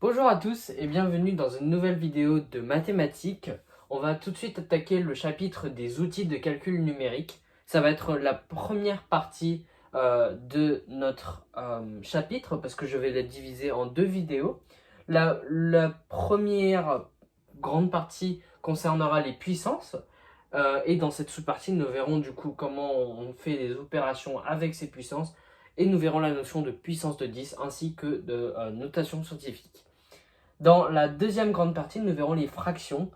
Bonjour à tous et bienvenue dans une nouvelle vidéo de mathématiques. On va tout de suite attaquer le chapitre des outils de calcul numérique. Ça va être la première partie de notre chapitre parce que je vais la diviser en deux vidéos. La première grande partie concernera les puissances et dans cette sous-partie nous verrons du coup comment on fait des opérations avec ces puissances et nous verrons la notion de puissance de 10 ainsi que de notation scientifique. Dans la deuxième grande partie, nous verrons les fractions,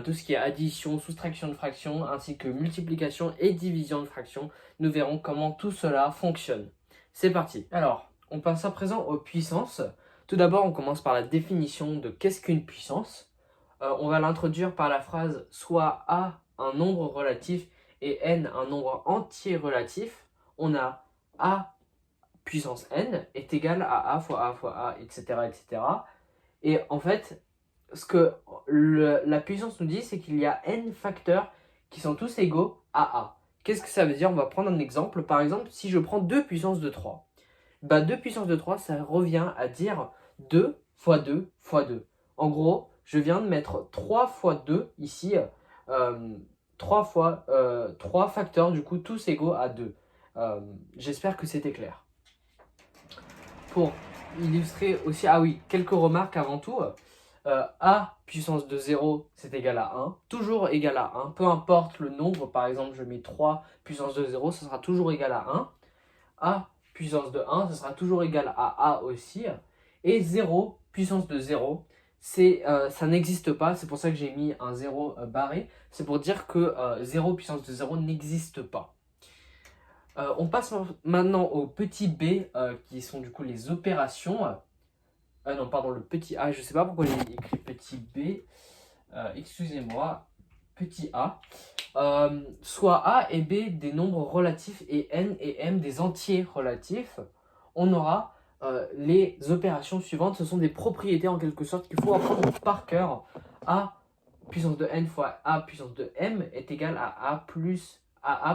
tout ce qui est addition, soustraction de fractions, ainsi que multiplication et division de fractions. Nous verrons comment tout cela fonctionne. C'est parti. Alors, on passe à présent aux puissances. Tout d'abord, on commence par la définition de qu'est-ce qu'une puissance. On va l'introduire par la phrase soit A un nombre relatif et n un nombre entier relatif. On a A puissance n est égal à A fois A fois A, etc. etc. Et en fait, ce que la puissance nous dit, c'est qu'il y a n facteurs qui sont tous égaux à A. Qu'est-ce que ça veut dire? On va prendre un exemple. Par exemple, si je prends 2 puissance de 3, 2 puissance de 3, ça revient à dire 2 fois 2 fois 2. En gros, je viens de mettre 3 fois 2 ici, 3 facteurs, du coup, tous égaux à 2. J'espère que c'était clair. Pour illustrer aussi, quelques remarques avant tout. A puissance de 0, c'est égal à 1, toujours égal à 1, peu importe le nombre, par exemple je mets 3 puissance de 0, ça sera toujours égal à 1. A puissance de 1, ça sera toujours égal à A aussi. Et 0 puissance de 0, ça n'existe pas, c'est pour ça que j'ai mis un 0 barré, c'est pour dire que 0 puissance de 0 n'existe pas. On passe maintenant au petit b, qui sont du coup les opérations. Non, pardon, le petit a, je ne sais pas pourquoi j'ai écrit petit b. Excusez-moi, petit a. Soit a et b des nombres relatifs et n et m des entiers relatifs. On aura les opérations suivantes. Ce sont des propriétés en quelque sorte qu'il faut apprendre par cœur. A puissance de n fois a puissance de m est égal à a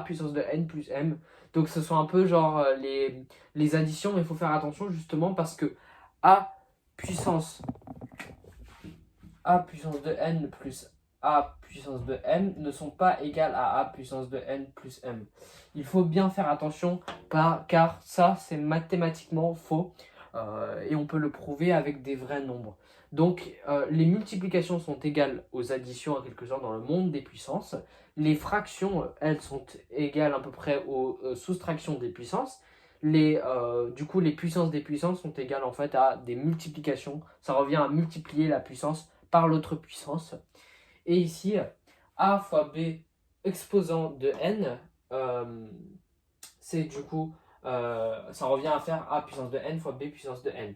puissance de n plus m. Donc ce sont un peu genre les additions, mais il faut faire attention justement parce que a puissance de n plus a puissance de m ne sont pas égales à a puissance de n plus m. Il faut bien faire attention car ça c'est mathématiquement faux et on peut le prouver avec des vrais nombres. Donc les multiplications sont égales aux additions en quelque sorte dans le monde des puissances. Les fractions, elles, sont égales à peu près aux soustractions des puissances. Du coup, les puissances des puissances sont égales en fait à des multiplications. Ça revient à multiplier la puissance par l'autre puissance. Et ici, a fois b exposant de n, c'est du coup, ça revient à faire a puissance de n fois b puissance de n.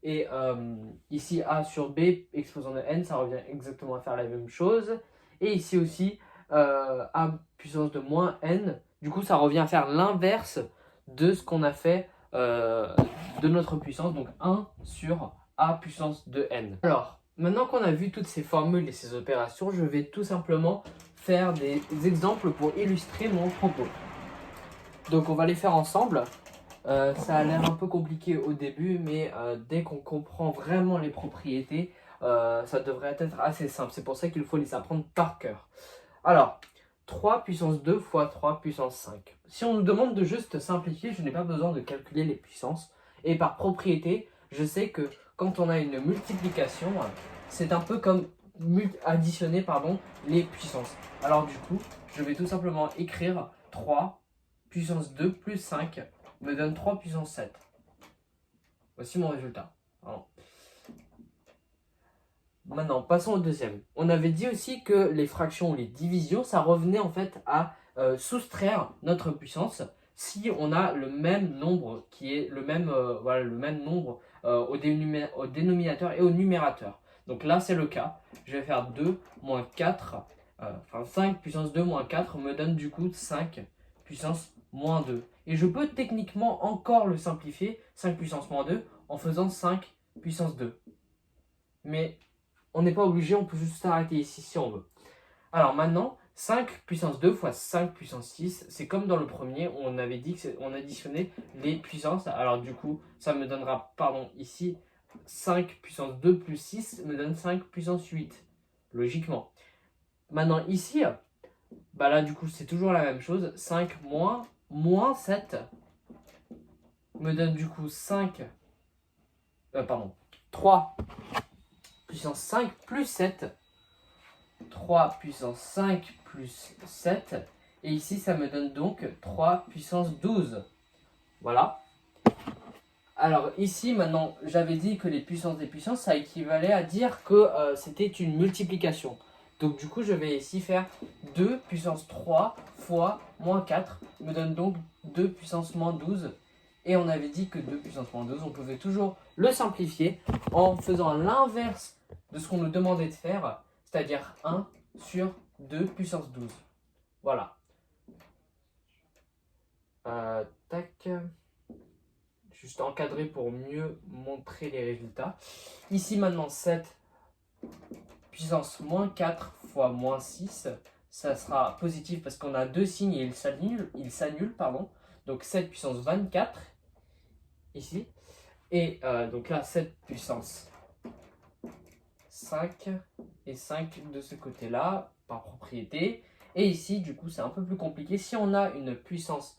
Et ici, a sur b exposant de n, ça revient exactement à faire la même chose. Et ici aussi, a puissance de moins n, du coup, ça revient à faire l'inverse de ce qu'on a fait de notre puissance, donc 1 sur a puissance de n. Alors, maintenant qu'on a vu toutes ces formules et ces opérations, je vais tout simplement faire des exemples pour illustrer mon propos. Donc on va les faire ensemble. Ça a l'air un peu compliqué au début, mais dès qu'on comprend vraiment les propriétés, ça devrait être assez simple. C'est pour ça qu'il faut les apprendre par cœur. Alors, 3 puissance 2 fois 3 puissance 5. Si on nous demande de juste simplifier, je n'ai pas besoin de calculer les puissances. Et par propriété, je sais que quand on a une multiplication, c'est un peu comme additionner les puissances. Alors du coup, je vais tout simplement écrire 3 puissance 2 plus 5 me donne 3 puissance 7. Voici mon résultat. Pardon. Maintenant, passons au deuxième. On avait dit aussi que les fractions ou les divisions, ça revenait en fait à soustraire notre puissance si on a le même nombre qui est le même nombre au dénominateur et au numérateur. Donc là, c'est le cas. Je vais faire 2 moins 4, 5 puissance 2 moins 4 me donne du coup 5 puissance moins 2. Et je peux techniquement encore le simplifier, 5 puissance moins 2, en faisant 5 puissance 2. Mais on n'est pas obligé, on peut juste s'arrêter ici si on veut. Alors maintenant, 5 puissance 2 fois 5 puissance 6, c'est comme dans le premier, où on avait dit qu'on additionnait les puissances. Alors du coup, ça me donnera, ici, 5 puissance 2 plus 6 me donne 5 puissance 8, logiquement. Maintenant ici, bah là du coup c'est toujours la même chose, 5 moins 7 me donne du coup 3 puissance 5 plus 7, 3 puissance 5 plus 7, et ici ça me donne donc 3 puissance 12. Voilà. Alors ici maintenant j'avais dit que les puissances des puissances ça équivalait à dire que c'était une multiplication. Donc du coup je vais ici faire 2 puissance 3 fois moins 4 me donne donc 2 puissance moins 12. Et on avait dit que 2 puissance moins 12 on pouvait toujours le simplifier en faisant l'inverse de ce qu'on nous demandait de faire, c'est-à-dire 1 sur 2 puissance 12. Voilà. Tac. Juste encadré pour mieux montrer les résultats. Ici maintenant 7 puissance moins 4 fois moins 6, ça sera positif parce qu'on a deux signes et ils s'annulent, pardon. Donc 7 puissance 24 ici. Et donc là 7 puissance 5 et 5 de ce côté-là par propriété. Et ici du coup c'est un peu plus compliqué. Si on a une puissance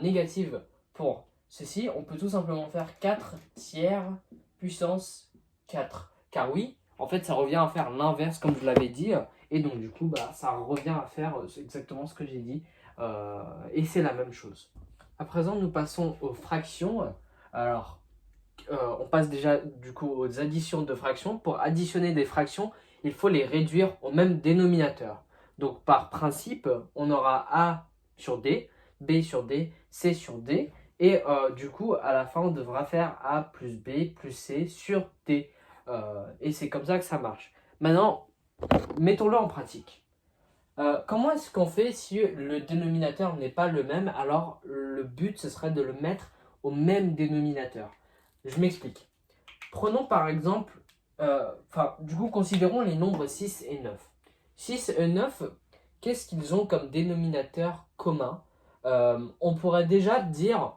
négative pour ceci, on peut tout simplement faire 4 tiers puissance 4. Car oui, en fait, ça revient à faire l'inverse comme je l'avais dit. Et donc, du coup, bah, ça revient à faire exactement ce que j'ai dit. Et c'est la même chose. À présent, nous passons aux fractions. Alors, on passe déjà du coup aux additions de fractions. Pour additionner des fractions, il faut les réduire au même dénominateur. Donc, par principe, on aura A sur D, B sur D, C sur D. Et du coup, à la fin, on devra faire A plus B plus C sur D. Et c'est comme ça que ça marche. Maintenant, mettons-le en pratique. Comment est-ce qu'on fait si le dénominateur n'est pas le même? Alors, le but, ce serait de le mettre au même dénominateur. Je m'explique. Prenons par exemple, du coup, considérons les nombres 6 et 9. 6 et 9, qu'est-ce qu'ils ont comme dénominateur commun? On pourrait déjà dire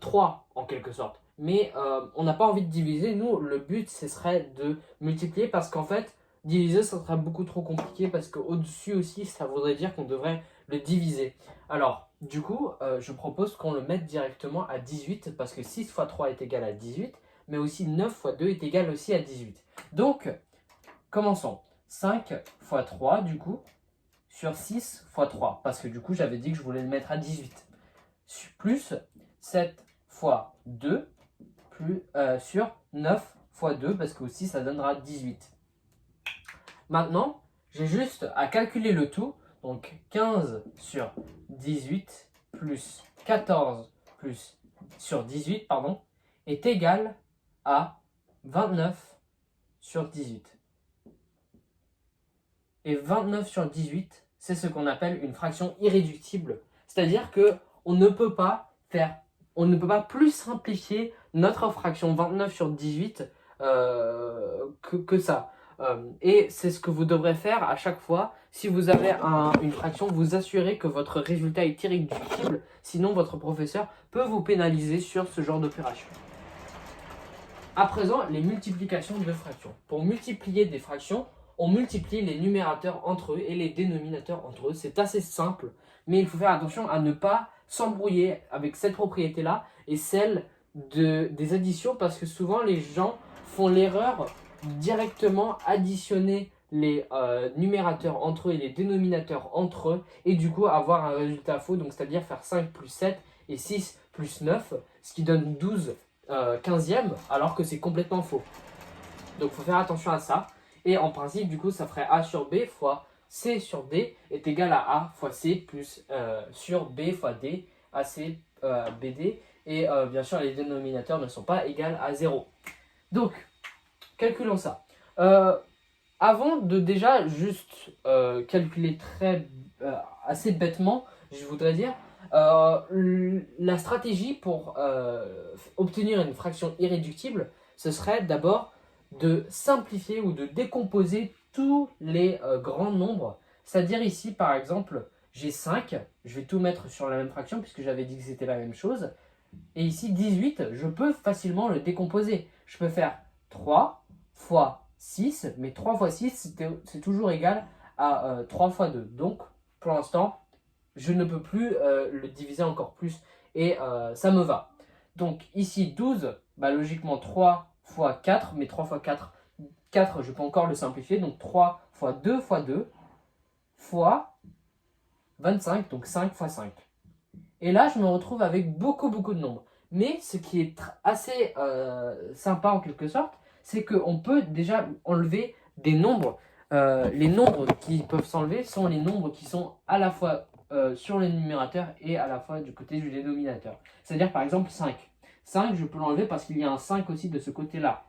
3 en quelque sorte. Mais on n'a pas envie de diviser. Nous, le but, ce serait de multiplier parce qu'en fait, diviser, ça serait beaucoup trop compliqué parce qu'au-dessus aussi, ça voudrait dire qu'on devrait le diviser. Alors, du coup, je propose qu'on le mette directement à 18 parce que 6 fois 3 est égal à 18, mais aussi 9 fois 2 est égal aussi à 18. Donc, commençons. 5 fois 3, du coup, sur 6 fois 3, parce que du coup, j'avais dit que je voulais le mettre à 18. Plus 7 fois 2, sur 9 fois 2, parce que aussi ça donnera 18. Maintenant, j'ai juste à calculer le tout. Donc 15 sur 18 plus 14 plus sur 18, pardon, est égal à 29 sur 18. Et 29 sur 18, c'est ce qu'on appelle une fraction irréductible. C'est-à-dire que on ne peut pas plus simplifier notre fraction 29 sur 18 que ça. Et c'est ce que vous devrez faire à chaque fois. Si vous avez une fraction, vous assurez que votre résultat est irréductible. Sinon, votre professeur peut vous pénaliser sur ce genre d'opération. À présent, les multiplications de fractions. Pour multiplier des fractions, on multiplie les numérateurs entre eux et les dénominateurs entre eux. C'est assez simple, mais il faut faire attention à ne pas s'embrouiller avec cette propriété-là et celle des additions parce que souvent les gens font l'erreur directement additionner les numérateurs entre eux et les dénominateurs entre eux et du coup avoir un résultat faux, donc c'est-à-dire faire 5 plus 7 et 6 plus 9, ce qui donne 12 15e alors que c'est complètement faux. Donc il faut faire attention à ça. Et en principe, du coup, ça ferait A sur B fois C sur D est égal à A fois C plus sur B fois D, AC BD. Et bien sûr, les dénominateurs ne sont pas égaux à 0. Donc, calculons ça. Avant de déjà juste calculer assez bêtement, je voudrais dire, la stratégie pour obtenir une fraction irréductible, ce serait d'abord de simplifier ou de décomposer tous les grands nombres. C'est-à-dire ici, par exemple, j'ai 5, je vais tout mettre sur la même fraction puisque j'avais dit que c'était la même chose. Et ici, 18, je peux facilement le décomposer. Je peux faire 3 fois 6, mais 3 fois 6, c'est toujours égal à 3 fois 2. Donc, pour l'instant, je ne peux plus le diviser encore plus et ça me va. Donc, ici, 12, bah, logiquement 3 fois 4, mais 3 fois 4, 4, je peux encore le simplifier. Donc, 3 fois 2 fois 2 fois 25, donc 5 fois 5. Et là, je me retrouve avec beaucoup de nombres. Mais ce qui est assez sympa en quelque sorte, c'est qu'on peut déjà enlever des nombres. Les nombres qui peuvent s'enlever sont les nombres qui sont à la fois sur le numérateur et à la fois du côté du dénominateur. C'est-à-dire par exemple 5. 5, je peux l'enlever parce qu'il y a un 5 aussi de ce côté-là.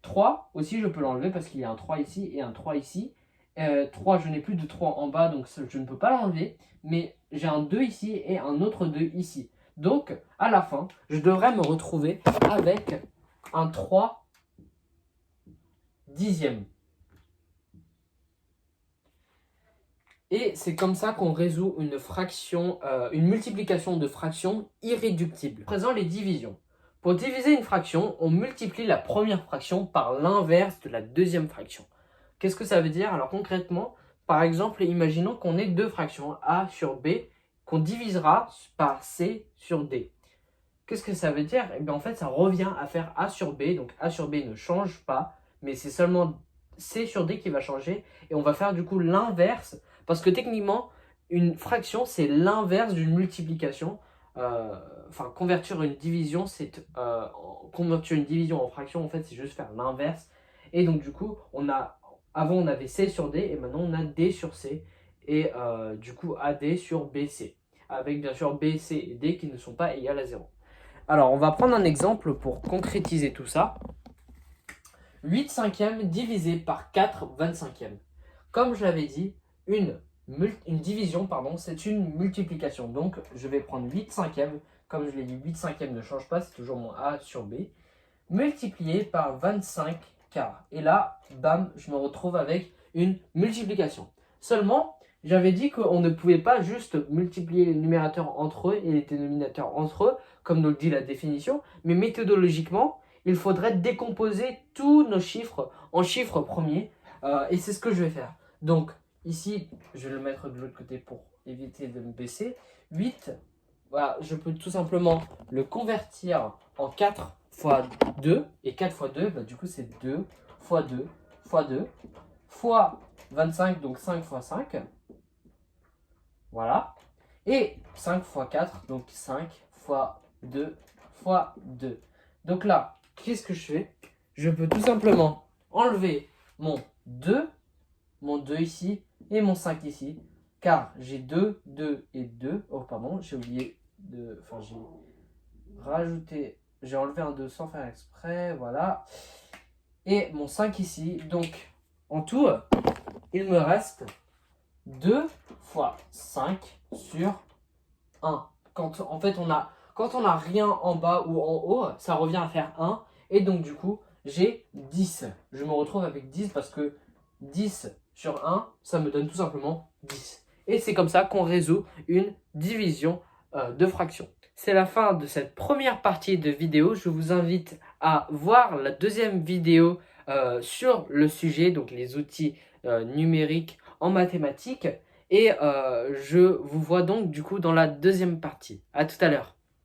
3 aussi, je peux l'enlever parce qu'il y a un 3 ici et un 3 ici. 3, je n'ai plus de 3 en bas, donc je ne peux pas l'enlever. Mais j'ai un 2 ici et un autre 2 ici. Donc, à la fin, je devrais me retrouver avec un 3 dixième. Et c'est comme ça qu'on résout une fraction, une multiplication de fractions irréductibles. À présent, les divisions. Pour diviser une fraction, on multiplie la première fraction par l'inverse de la deuxième fraction. Qu'est-ce que ça veut dire? Alors concrètement, par exemple, imaginons qu'on ait deux fractions, A sur B, qu'on divisera par C sur D. Qu'est-ce que ça veut dire? Eh bien, en fait, ça revient à faire A sur B. Donc A sur B ne change pas, mais c'est seulement C sur D qui va changer. Et on va faire du coup l'inverse, parce que techniquement, une fraction, c'est l'inverse d'une multiplication. Convertir une division, c'est convertir une division en fraction, en fait, c'est juste faire l'inverse. Et donc, du coup, avant, on avait C sur D, et maintenant, on a D sur C. Et du coup, AD sur BC. Avec bien sûr B, C et D qui ne sont pas égales à 0. Alors, on va prendre un exemple pour concrétiser tout ça. 8 cinquièmes divisé par 4 25e. Comme je l'avais dit, une division, c'est une multiplication. Donc, je vais prendre 8 cinquièmes. Comme je l'ai dit, 8 cinquièmes ne change pas, c'est toujours mon A sur B. Multiplié par 25 quarts. Et là, bam, je me retrouve avec une multiplication. Seulement, j'avais dit qu'on ne pouvait pas juste multiplier les numérateurs entre eux et les dénominateurs entre eux, comme nous le dit la définition, mais méthodologiquement, il faudrait décomposer tous nos chiffres en chiffres premiers, et c'est ce que je vais faire. Donc, ici, je vais le mettre de l'autre côté pour éviter de me baisser. 8, voilà, je peux tout simplement le convertir en 4 fois 2, et 4 fois 2, bah, du coup, c'est 2 fois 2 fois 2 fois 25, donc 5 fois 5. Voilà. Et 5 fois 4, donc 5 fois 2 fois 2. Donc là, qu'est-ce que je fais? Je peux tout simplement enlever mon 2 ici et mon 5 ici. Car j'ai 2, 2 et 2. Oh, pardon, j'ai oublié de... Enfin, j'ai rajouté... J'ai enlevé un 2 sans faire exprès, voilà. Et mon 5 ici. Donc, en tout, il me reste 2 fois 5 sur 1. Quand on a rien en bas ou en haut, ça revient à faire 1. Et donc du coup, j'ai 10. Je me retrouve avec 10 parce que 10 sur 1, ça me donne tout simplement 10. Et c'est comme ça qu'on résout une division de fractions. C'est la fin de cette première partie de vidéo. Je vous invite à voir la deuxième vidéo sur le sujet, donc les outils numériques en mathématiques. Et je vous vois donc du coup dans la deuxième partie. À tout à l'heure.